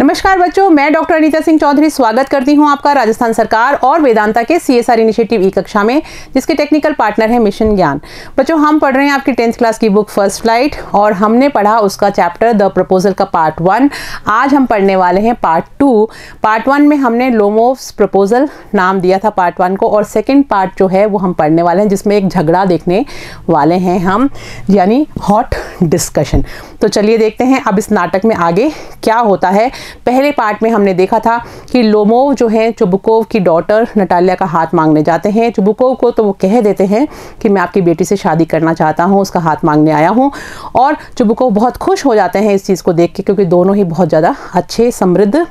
नमस्कार बच्चों, मैं डॉक्टर अनीता सिंह चौधरी स्वागत करती हूं आपका राजस्थान सरकार और वेदांता के CSR इनिशिएटिव ई कक्षा में, जिसके टेक्निकल पार्टनर है मिशन ज्ञान। बच्चों, हम पढ़ रहे हैं आपकी 10th क्लास की बुक फर्स्ट फ्लाइट और हमने पढ़ा उसका चैप्टर द प्रपोजल का पार्ट 1। आज हम पढ़ने वाले हैं पार्ट 2। पार्ट 1 में हमने लोमोव्स प्रपोजल नाम दिया था पार्ट 1 को, और सेकेंड पार्ट जो है वो हम पढ़ने वाले हैं जिसमें एक झगड़ा देखने वाले हैं हम, यानी हॉट डिस्कशन। तो चलिए देखते हैं अब इस नाटक में आगे क्या होता है। पहले पार्ट में हमने देखा था कि लोमोव जो है चुबुकोव की डॉटर नटालिया का हाथ मांगने जाते हैं। चुबुकोव को तो वो कह देते हैं कि मैं आपकी बेटी से शादी करना चाहता हूँ, उसका हाथ मांगने आया हूँ, और चुबुकोव बहुत खुश हो जाते हैं इस चीज़ को देख के, क्योंकि दोनों ही बहुत ज़्यादा अच्छे समृद्ध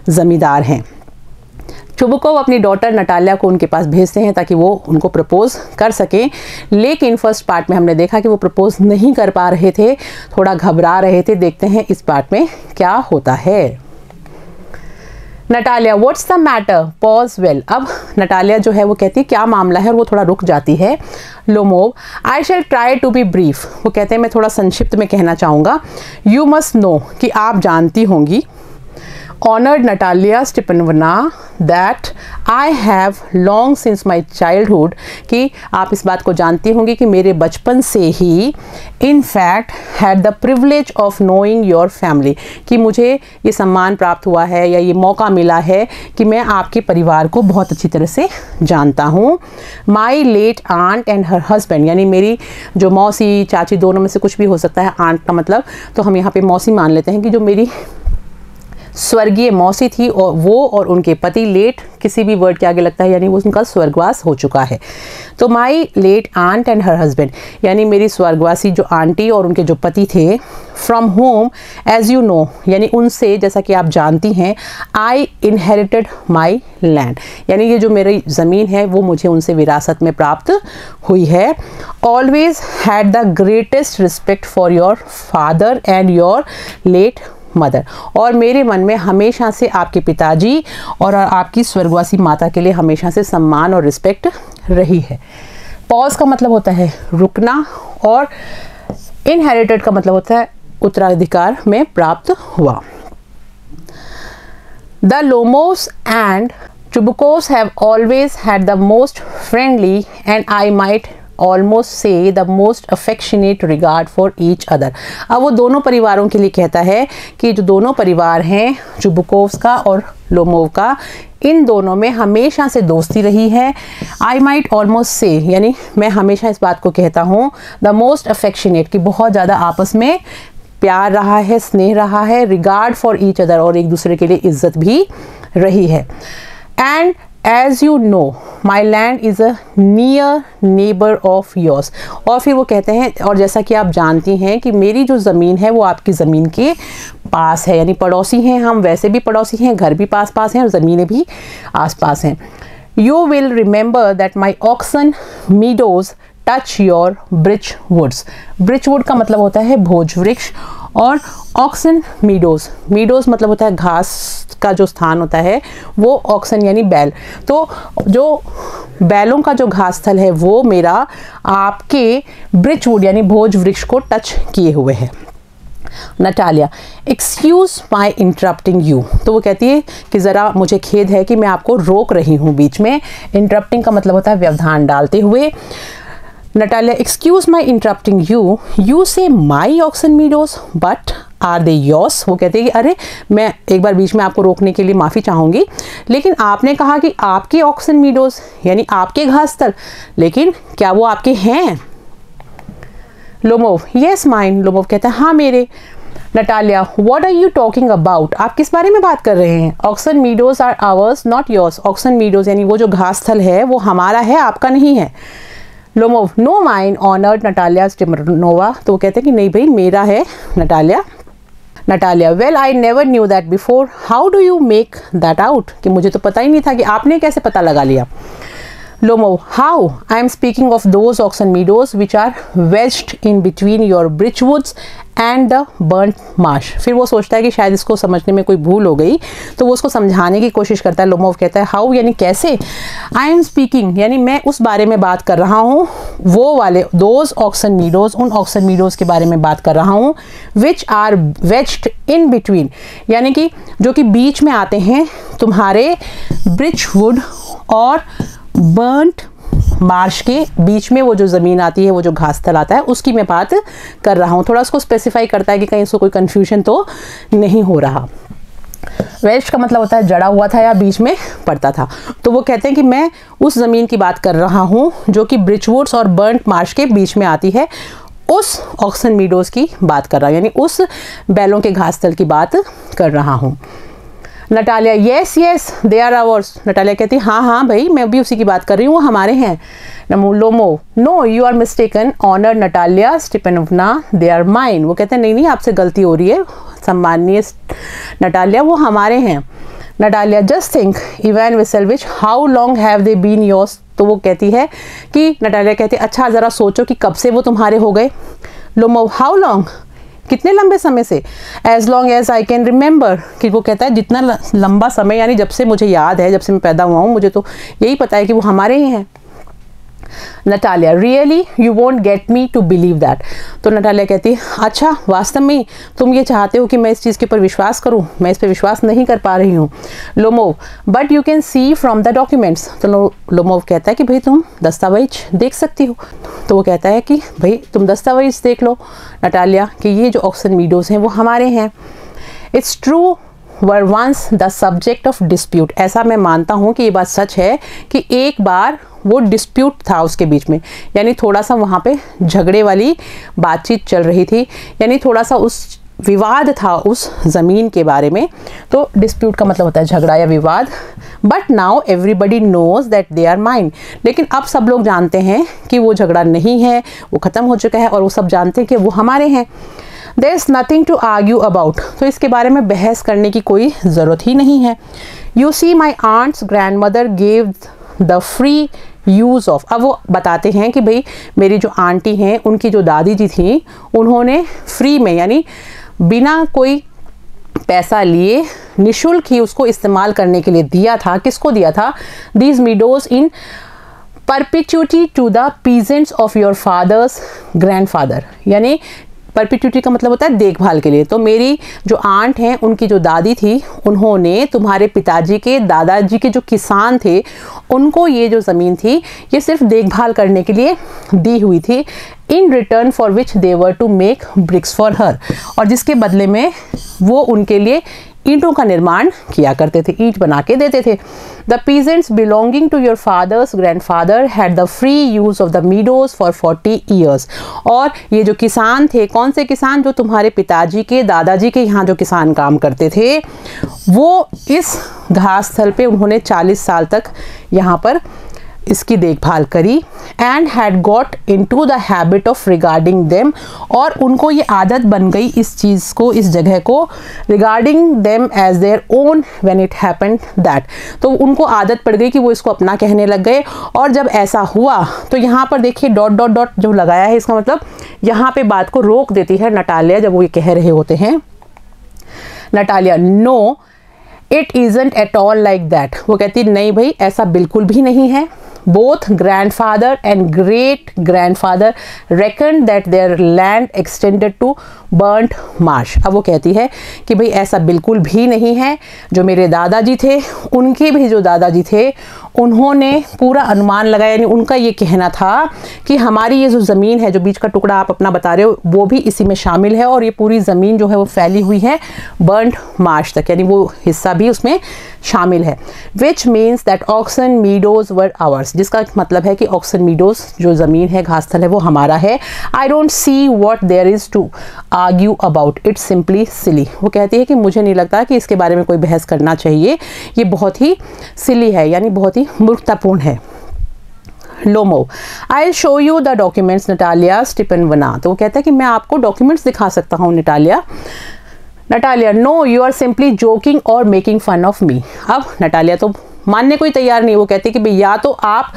ज़मींदार हैं। चुबुकोव अपनी डॉटर नटालिया को उनके पास भेजते हैं ताकि वो उनको प्रपोज कर सकें, लेकिन फर्स्ट पार्ट में हमने देखा कि वो प्रपोज नहीं कर पा रहे थे, थोड़ा घबरा रहे थे। देखते हैं इस पार्ट में क्या होता है। Natalia, what's the matter? Pause well. अब नटालिया जो है वो कहती है क्या मामला है, और वो थोड़ा रुक जाती है। Lomov, I shall try to be brief. वो कहते हैं मैं थोड़ा संक्षिप्त में कहना चाहूँगा। यू मस्ट नो, कि आप जानती होंगी, Honored Natalia Stepanovna, that I have long since my childhood, कि आप इस बात को जानती होंगी कि मेरे बचपन से ही in fact had the privilege of knowing your family, कि मुझे ये सम्मान प्राप्त हुआ है या ये मौका मिला है कि मैं आपके परिवार को बहुत अच्छी तरह से जानता हूँ। My late aunt and her husband, यानी मेरी जो मौसी चाची, दोनों में से कुछ भी हो सकता है, आंट का मतलब तो हम यहाँ पे मौसी मान लेते हैं, कि जो मेरी स्वर्गीय मौसी थी और वो और उनके पति, लेट किसी भी वर्ड के आगे लगता है यानी वो उनका स्वर्गवास हो चुका है। तो my late aunt and her husband, यानी मेरी स्वर्गवासी जो आंटी और उनके जो पति थे, from home as you know, यानी उनसे, जैसा कि आप जानती हैं, आई इनहेरिटेड माई लैंड, यानी ये जो मेरी ज़मीन है वो मुझे उनसे विरासत में प्राप्त हुई है। Always had the greatest respect for your father and your late mother, और मेरे मन में हमेशा से आपके पिताजी और आपकी स्वर्गवासी माता के लिए हमेशा से सम्मान और रिस्पेक्ट रही है। पॉज का मतलब होता है रुकना, और इनहेरिटेड का मतलब होता है उत्तराधिकार में प्राप्त हुआ। The Lomovs and Chubukovs have always had the most friendly and I might almost say the most affectionate regard for each other. अब वो दोनों परिवारों के लिए कहता है कि जो दोनों परिवार हैं, चुबुकोव्स का और लोमोव का, इन दोनों में हमेशा से दोस्ती रही है। आई माइट ऑलमोस्ट से, यानी मैं हमेशा इस बात को कहता हूँ, द मोस्ट अफेक्शनेट, कि बहुत ज़्यादा आपस में प्यार रहा है, स्नेह रहा है, रिगार्ड फॉर ईच अदर, और एक दूसरे के लिए इज्जत भी रही है। And As you know, my land is a near neighbor of yours, और फिर वो कहते हैं, और जैसा कि आप जानती हैं कि मेरी जो ज़मीन है वो आपकी ज़मीन के पास है, यानी पड़ोसी हैं हम, वैसे भी पड़ोसी हैं, घर भी पास पास हैं और ज़मीनें भी आस पास हैं। You will remember that my oxen meadows touch your bridge woods। Birch wood का मतलब होता है भोज वृक्ष, और ऑक्सन मीडोज, मीडोज मतलब होता है घास का जो स्थान होता है, वो ऑक्सन यानी बैल, तो जो बैलों का जो घास स्थल है वो मेरा आपके ब्रिच वुड यानी भोज वृक्ष को टच किए हुए है। Natalia, excuse my interrupting you, तो वो कहती है कि ज़रा मुझे खेद है कि मैं आपको रोक रही हूँ बीच में। इंटरप्टिंग का मतलब होता है व्यवधान डालते हुए। Natalia, excuse my interrupting you, you say my Oxen Meadows but are they yours. वो कहते हैं कि अरे, मैं एक बार बीच में आपको रोकने के लिए माफ़ी चाहूँगी, लेकिन आपने कहा कि आपके ऑक्सन मीडोज यानी आपके घास स्थल, लेकिन क्या वो आपके हैं? Lomov, yes mine. लोमोव कहता है हाँ मेरे। Natalia, what are you talking about? आप किस बारे में बात कर रहे हैं? Oxen Meadows are ours not yours. Oxen Meadows यानी वो जो घास स्थल है वो हमारा है, आपका नहीं है। Lomov, no mine honoured Natalia Stepanova, तो वो कहते हैं कि नहीं भाई, मेरा है Natalia. Natalia, well I never knew that before, how do you make that out, कि मुझे तो पता ही नहीं था, कि आपने कैसे पता लगा लिया? Lomo, how? I am speaking of those oxen meadows which are wedged in between your bridge woods and the burnt marsh. फिर वो सोचता है कि शायद इसको समझने में कोई भूल हो गई, तो वो उसको समझाने की कोशिश करता है. लोमोव कहता है हाउ यानी कैसे. आई एम स्पीकिंग यानी मैं उस बारे में बात कर रहा हूँ, वो वाले दोज ऑक्सन मीडोज, उन ऑक्सन मीडोज के बारे में बात कर रहा हूँ, विच आर वेज्ड इन बिटवीन यानी कि जो कि बीच में आते हैं तुम्हारे ब्रिज वुड और बर्न्ट मार्श के बीच में. वो जो ज़मीन आती है, वो जो घास स्थल आता है, उसकी मैं बात कर रहा हूँ. थोड़ा उसको स्पेसिफाई करता है कि कहीं इसको कोई कन्फ्यूजन तो नहीं हो रहा. वेस्ट का मतलब होता है जड़ा हुआ था या बीच में पड़ता था. तो वो कहते हैं कि मैं उस ज़मीन की बात कर रहा हूँ जो कि ब्रिजवुड्स और बर्न्ट मार्श के बीच में आती है, उस ऑक्सन मीडोज़ की बात कर रहा हूँ, यानी उस बैलों के घास स्थल की बात कर रहा हूँ. Natalia, yes yes they are ours. Natalia कहती है हाँ हाँ भाई, मैं भी उसी की बात कर रही हूँ, वो हमारे हैं. Lomov, no you are mistaken honour Natalia Stepanovna, they are mine. वो कहते हैं नहीं नहीं, आपसे गलती हो रही है सम्माननीय नटालिया, वो हमारे हैं. Natalia, just think Ivan Vassilevitch, how long have they been yours. तो वो कहती है कि नटालिया कहती है अच्छा ज़रा सोचो कि कब से वो तुम्हारे हो गए. लोमो, हाउ लॉन्ग, कितने लंबे समय से. As long as I can remember, कि वो कहता है जितना लंबा समय यानी जब से मुझे याद है, जब से मैं पैदा हुआ हूँ, मुझे तो यही पता है कि वो हमारे ही हैं. Natalia, really you won't get me to believe that. तो नटालिया कहती है अच्छा वास्तव में तुम ये चाहते हो कि मैं इस चीज़ के ऊपर विश्वास करूं, मैं इस पर विश्वास नहीं कर पा रही हूँ. Lomov, but you can see from the documents. तो लोमोव कहता है कि भाई तुम दस्तावेज देख सकती हो. तो वो कहता है कि भाई तुम दस्तावेज देख लो नटालिया कि ये जो ऑक्सन मीडोज़ हैं वो हमारे हैं. It's true were once the subject of dispute. ऐसा मैं मानता हूँ कि ये बात सच है कि एक बार वो डिस्प्यूट था उसके बीच में, यानी थोड़ा सा वहाँ पे झगड़े वाली बातचीत चल रही थी, यानी थोड़ा सा उस विवाद था उस ज़मीन के बारे में. तो डिस्प्यूट का मतलब होता है झगड़ा या विवाद. But now everybody knows that they are mine. लेकिन अब सब लोग जानते हैं कि वो झगड़ा नहीं है, वो ख़त्म हो चुका है और वो सब जानते हैं कि वो हमारे हैं. There is nothing to argue about. तो इसके बारे में बहस करने की कोई ज़रूरत ही नहीं है. You see my aunt's grand mother gave the free use of. अब वो बताते हैं कि भाई मेरी जो आंटी हैं, उनकी जो दादी जी थी, उन्होंने फ्री में यानी बिना कोई पैसा लिए निःशुल्क ही उसको इस्तेमाल करने के लिए दिया था. किसको दिया था? These meadows in perpetuity to the peasants of your father's grandfather. यानी परपिट्यूटी का मतलब होता है देखभाल के लिए. तो मेरी जो आंट हैं, उनकी जो दादी थी, उन्होंने तुम्हारे पिताजी के दादाजी के जो किसान थे, उनको ये जो ज़मीन थी ये सिर्फ देखभाल करने के लिए दी हुई थी. In return for which they were to make bricks for her. और जिसके बदले में वो उनके लिए ईंटों का निर्माण किया करते थे, ईंट बना के देते थे. The peasants belonging to your father's grandfather had the free use of the meadows for 40 years. और ये जो किसान थे, कौन से किसान? जो तुम्हारे पिताजी के दादाजी के यहाँ जो किसान काम करते थे, वो इस घास स्थल पे उन्होंने 40 साल तक यहाँ पर इसकी देखभाल करी. And had got into the habit of regarding them. और उनको ये आदत बन गई इस चीज़ को, इस जगह को, regarding them as their own when it happened that. तो उनको आदत पड़ गई कि वो इसको अपना कहने लग गए. और जब ऐसा हुआ तो यहाँ पर देखिए डॉट डॉट डॉट जो लगाया है, इसका मतलब यहाँ पे बात को रोक देती है नटालिया जब वो ये कह रहे होते हैं. Natalia, no it isn't at all like that. वो कहती नहीं भाई ऐसा बिल्कुल भी नहीं है. Both grandfather and great grandfather reckoned that their land extended to burnt marsh. अब वो कहती है कि भाई ऐसा बिल्कुल भी नहीं है. जो मेरे दादाजी थे, उनके भी जो दादाजी थे, उन्होंने पूरा अनुमान लगाया, यानी उनका ये कहना था कि हमारी ये जो ज़मीन है, जो बीच का टुकड़ा आप अपना बता रहे हो, वो भी इसी में शामिल है. और ये पूरी ज़मीन जो है वो फैली हुई है बर्न्ट मार्श तक, यानी वो हिस्सा भी उसमें शामिल है. Which means that Oxen Meadows were ours. जिसका मतलब है कि ऑक्सन मीडोज जो ज़मीन है, घासस्थल है, वो हमारा है. I don't see what there is to argue about it, simply silly. वो कहती है कि मुझे नहीं लगता कि इसके बारे में कोई बहस करना चाहिए, ये बहुत ही सिली है, यानी बहुत ही मूर्खतापूर्ण है. Lomov, I show you the documents Natalia Stepanovna. तो वो कहता है कि मैं आपको डॉक्यूमेंट्स दिखा सकता हूँ Natalia. Natalia, no you are simply joking और मेकिंग फन ऑफ मी. अब नटालिया तो मानने को ही तैयार नहीं। वो कहती है कि भाई या तो आप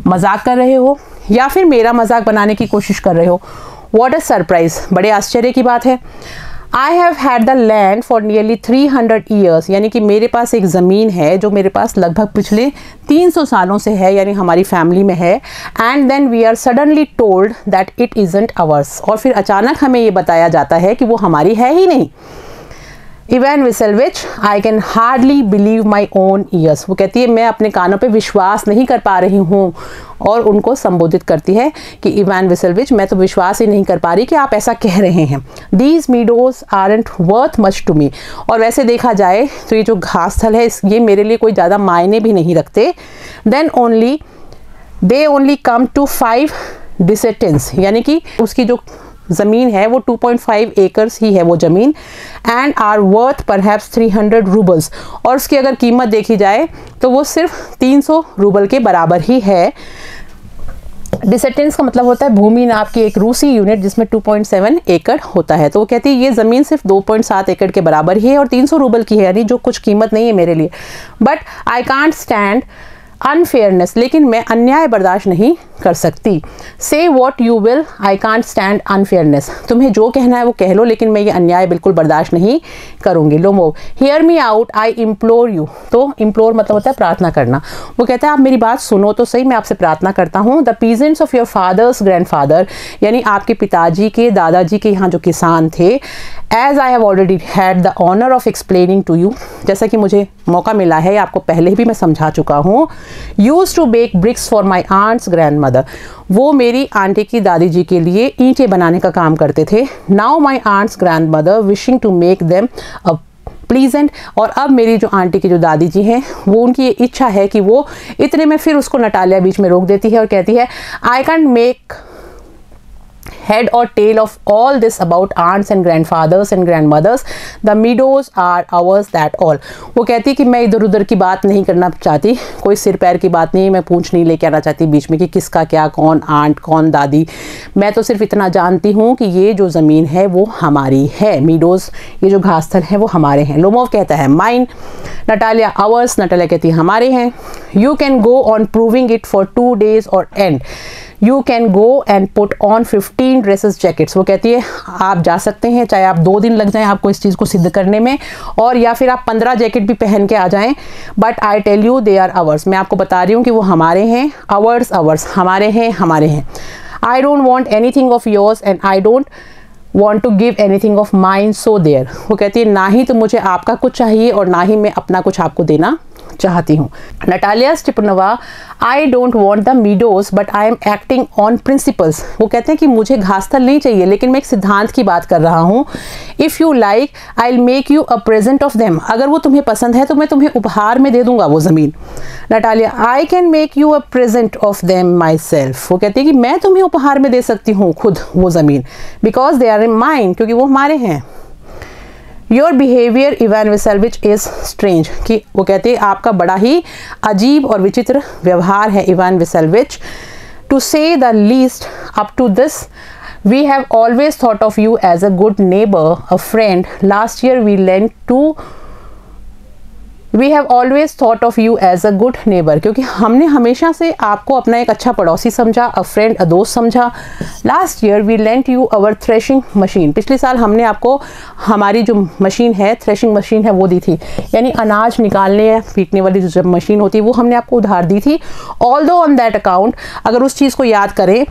मजाक कर रहे हो या फिर मेरा मजाक बनाने की कोशिश कर रहे हो। व्हाट अ सरप्राइज, बड़े आश्चर्य की बात है। I have had the land for nearly 300 years, यानी कि मेरे पास एक ज़मीन है जो मेरे पास लगभग पिछले 300 सालों से है, यानी हमारी फैमिली में है। And then we are suddenly told that it isn't ours, और फिर अचानक हमें ये बताया जाता है कि वो हमारी है ही नहीं। Ivan Vassilevitch, I can hardly believe my own ears. वो कहती है मैं अपने कानों पे विश्वास नहीं कर पा रही हूँ, और उनको संबोधित करती है कि इवान विसेल्विच, मैं तो विश्वास ही नहीं कर पा रही कि आप ऐसा कह रहे हैं। These meadows aren't worth much to me, और वैसे देखा जाए तो ये जो घास स्थल है ये मेरे लिए कोई ज़्यादा मायने भी नहीं रखते। Then only they only come to 5 dessiatins, यानी कि उसकी जो ज़मीन है वो 2.5 एकर्स ही है वो ज़मीन। And are worth perhaps 300 roubles, और उसकी अगर कीमत देखी जाए तो वो सिर्फ 300 रूबल के बराबर ही है। डिसेटेंस का मतलब होता है भूमि नाप की एक रूसी यूनिट जिसमें 2.7 एकड़ होता है। तो वो कहती है ये ज़मीन सिर्फ 2.7 एकड़ के बराबर ही है और 300 रूबल की है, यानी जो कुछ कीमत नहीं है मेरे लिए। But I can't stand unfairness, लेकिन मैं अन्याय बर्दाश्त नहीं कर सकती। से what you will, I can't stand unfairness, तुम्हें जो कहना है वो कह लो, लेकिन मैं ये अन्याय बिल्कुल बर्दाश्त नहीं करूँगी। Lomov, hear me out, I implore you. तो इम्प्लोर मतलब होता है प्रार्थना करना। वो कहता है आप मेरी बात सुनो तो सही, मैं आपसे प्रार्थना करता हूँ। The peasants of your father's grandfather, यानी आपके पिताजी के दादाजी के यहाँ जो किसान थे, as I have already had the honour of explaining to you, जैसा कि मुझे मौका मिला है आपको पहले भी मैं समझा चुका हूँ। Use to bake bricks for my aunt's grand mother, वो मेरी आंटी की दादी जी के लिए ईंटें बनाने का काम करते थे। Now my aunt's grand mother wishing to make them a pleasant, और अब मेरी जो आंटी की जो दादी जी हैं वो उनकी ये इच्छा है कि वो, इतने में फिर उसको नटालिया बीच में रोक देती है और कहती है आई can make head or tail of all this about aunts and grandfathers and grandmothers, the meadows are ours, that all। वो कहती है कि मैं इधर उधर की बात नहीं करना चाहती, कोई सिर पैर की बात नहीं, मैं पूंछ नहीं लेके आना चाहती बीच में कि किसका क्या, कौन आंट कौन दादी। मैं तो सिर्फ इतना जानती हूँ कि ये जो ज़मीन है वो हमारी है। मीडोज, ये जो घास स्थल है वो हमारे हैं। लोमोव कहता है माइन, नटालिया आवर्स, नटालिया कहती है हमारे हैं। You can go on proving it for 2 days और and you can go and put on 15 dresses jackets. वो कहती है आप जा सकते हैं, चाहे आप 2 दिन लग जाएं आपको इस चीज़ को सिद्ध करने में, और या फिर आप 15 जैकेट भी पहन के आ जाएं। But I tell you they are ours, मैं आपको बता रही हूँ कि वो हमारे हैं। आवर्स आवर्स, हमारे हैं हमारे हैं। I don't want anything of yours and I don't want to give anything of mine so there. वो कहती है ना ही तो मुझे आपका कुछ चाहिए और ना ही मैं अपना कुछ आपको देना चाहती हूँ। Natalia Stepanovna, I don't want the meadows but I am acting on principles. वो कहते हैं कि मुझे घास स्थल नहीं चाहिए, लेकिन मैं एक सिद्धांत की बात कर रहा हूँ। If you like I will make you a present of them, अगर वो तुम्हें पसंद है तो मैं तुम्हें उपहार में दे दूंगा वो ज़मीन। Natalia, I can make you a present of them myself. वो कहती है कि मैं तुम्हें उपहार में दे सकती हूँ खुद वो ज़मीन, because they are in mine, क्योंकि वो हमारे हैं। Your behaviour Ivan Vassilevitch is strange, कि वो कहते हैं आपका बड़ा ही अजीब और विचित्र व्यवहार है Ivan Vasilevich. To say the least up to this we have always thought of you as a good neighbour, a friend. Last year we lent to we have always thought of you as a good neighbour, क्योंकि हमने हमेशा से आपको अपना एक अच्छा पड़ोसी समझा, अ फ्रेंड, अ दोस्त समझा। Last year we lent you our threshing machine, पिछले साल हमने आपको हमारी जो मशीन है, थ्रेशिंग मशीन है, वो दी थी, यानी अनाज निकालने या पीटने वाली जो मशीन होती है वो हमने आपको उधार दी थी। ऑल्दो ऑन दैट अकाउंट, अगर उस चीज़ को याद करें,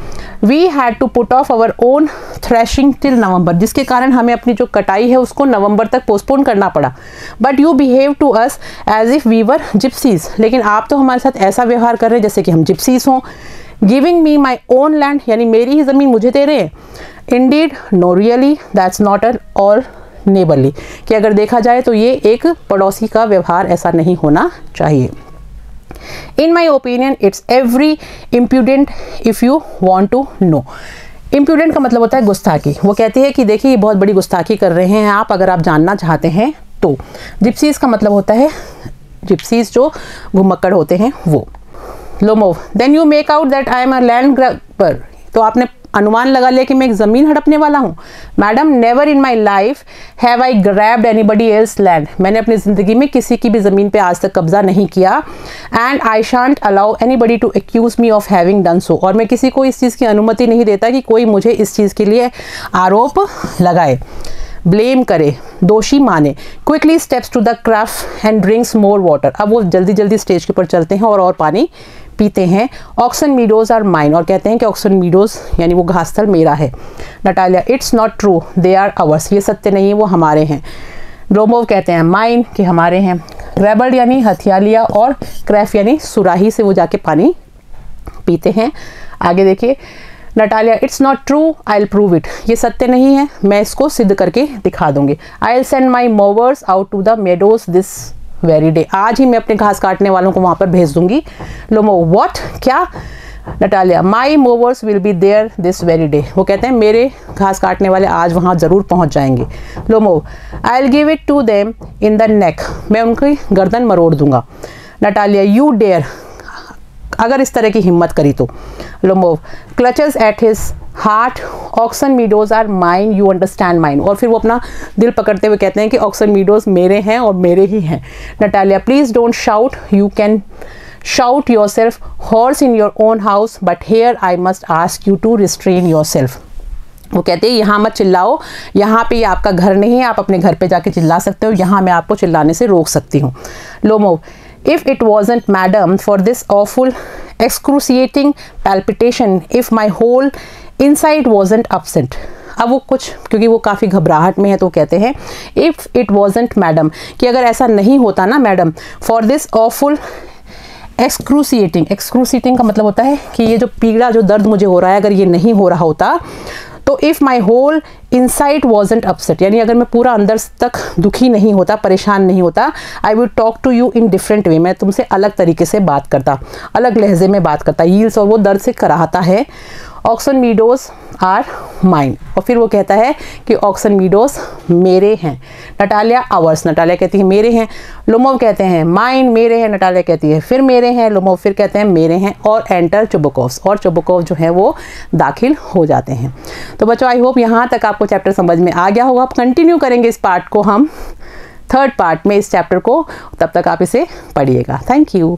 we had to put off our own threshing till November, जिसके कारण हमें अपनी जो कटाई है उसको नवंबर तक पोस्टपोन करना पड़ा। But you behave to us as if we were gypsies, लेकिन आप तो हमारे साथ ऐसा व्यवहार कर रहे हैं जैसे कि हम जिप्सीज हों। Giving me my own land, यानी मेरी ही ज़मीन मुझे दे रहे हैं। Indeed, no really, that's not at all neighbourly, कि अगर देखा जाए तो ये एक पड़ोसी का व्यवहार ऐसा नहीं होना चाहिए। In my opinion it's every impudent if you want to know. Impudent का मतलब होता है गुस्ताखी। वो कहती है कि देखिए ये बहुत बड़ी गुस्ताखी कर रहे हैं आप, अगर आप जानना चाहते हैं तो। जिप्सीज का मतलब होता है, जिप्सीज जो घुमक्कड़ होते हैं वो। Lomov, then you make out that I am a land grabber, तो आपने अनुमान लगा लिया कि मैं एक ज़मीन हड़पने वाला हूँ? Madam, never in my life have I grabbed anybody else land. मैंने अपनी ज़िंदगी में किसी की भी ज़मीन पे आज तक कब्जा नहीं किया। And I shan't allow anybody to accuse me of having done so. और मैं किसी को इस चीज़ की अनुमति नहीं देता कि कोई मुझे इस चीज़ के लिए आरोप लगाए, ब्लेम करे, दोषी माने। Quickly steps to the carafe and drinks more water. अब वो जल्दी जल्दी स्टेज के ऊपर चलते हैं और पानी पीते हैं। ऑक्सन मीडोज आर माइन, और कहते हैं कि ऑक्सन मीडोज यानी वो घासस्थल मेरा है। Natalia, it's not true, they are ours. ये सत्य नहीं है, वो हमारे हैं। लोमोव कहते हैं माइन कि हमारे हैं। ग्रैबल्ड यानी हथिया लिया, और क्रैफ यानी सुराही से वो जाके पानी पीते हैं। आगे देखिए, Natalia, it's not true, I will prove it. ये सत्य नहीं है, मैं इसको सिद्ध करके दिखा दूंगी। I will send my mowers out to the meadows this very day. आज ही मैं अपने घास काटने वालों को वहाँ पर भेज दूंगी। लोमोव, व्हाट, क्या? Natalia, my mowers will be there this very day. वो कहते हैं मेरे घास काटने वाले आज वहाँ ज़रूर पहुँच जाएंगे। Lomov, I will give it to them in the neck. मैं उनकी गर्दन मरोड़ दूंगा। नटालिया, यू डेयर, अगर इस तरह की हिम्मत करी तो। Lomov, clutches at his heart, Oxen Meadows are mine, you understand mine. और फिर वो अपना दिल पकड़ते हुए कहते हैं कि ऑक्सन मीडोज मेरे हैं और मेरे ही हैं। Natalia, please don't shout, you can shout yourself hoarse in your own house, but here I must ask you to restrain yourself. वो कहते हैं यहाँ मत चिल्लाओ, यहाँ पे ये आपका घर नहीं है, आप अपने घर पे जाके चिल्ला सकते हो, यहाँ मैं आपको चिल्लाने से रोक सकती हूँ। Lomov, if it wasn't madam for this awful excruciating palpitation, if my whole inside wasn't upset। अब वो कुछ, क्योंकि वो काफ़ी घबराहट में है, तो कहते हैं if it wasn't madam, कि अगर ऐसा नहीं होता ना madam, for this awful excruciating का मतलब होता है कि ये जो पीड़ा, जो दर्द मुझे हो रहा है, अगर ये नहीं हो रहा होता तो if my whole inside wasn't upset, यानी अगर मैं पूरा अंदर तक दुखी नहीं होता, परेशान नहीं होता, I would talk to you in different way, मैं तुमसे अलग तरीके से बात करता, अलग लहजे में बात करता। यील्स, और वो दर्द से कराहता है। ऑक्सन मीडोज आर माइन, और फिर वो कहता है कि ऑक्सन मीडोज मेरे हैं। Natalia, hours. नटालिया कहती है मेरे हैं। लोमोव कहते हैं माइन, मेरे हैं। नटालिया कहती है फिर मेरे हैं। लोमोव फिर कहते हैं मेरे हैं। और एंटर चुबुकोव्स, और चुबुकोव जो है वो दाखिल हो जाते हैं। तो बच्चों, आई होप यहाँ तक आपको चैप्टर समझ में आ गया होगा। आप कंटिन्यू करेंगे इस पार्ट को हम थर्ड पार्ट में, इस चैप्टर को, तब तक आप इसे पढ़िएगा। Thank you.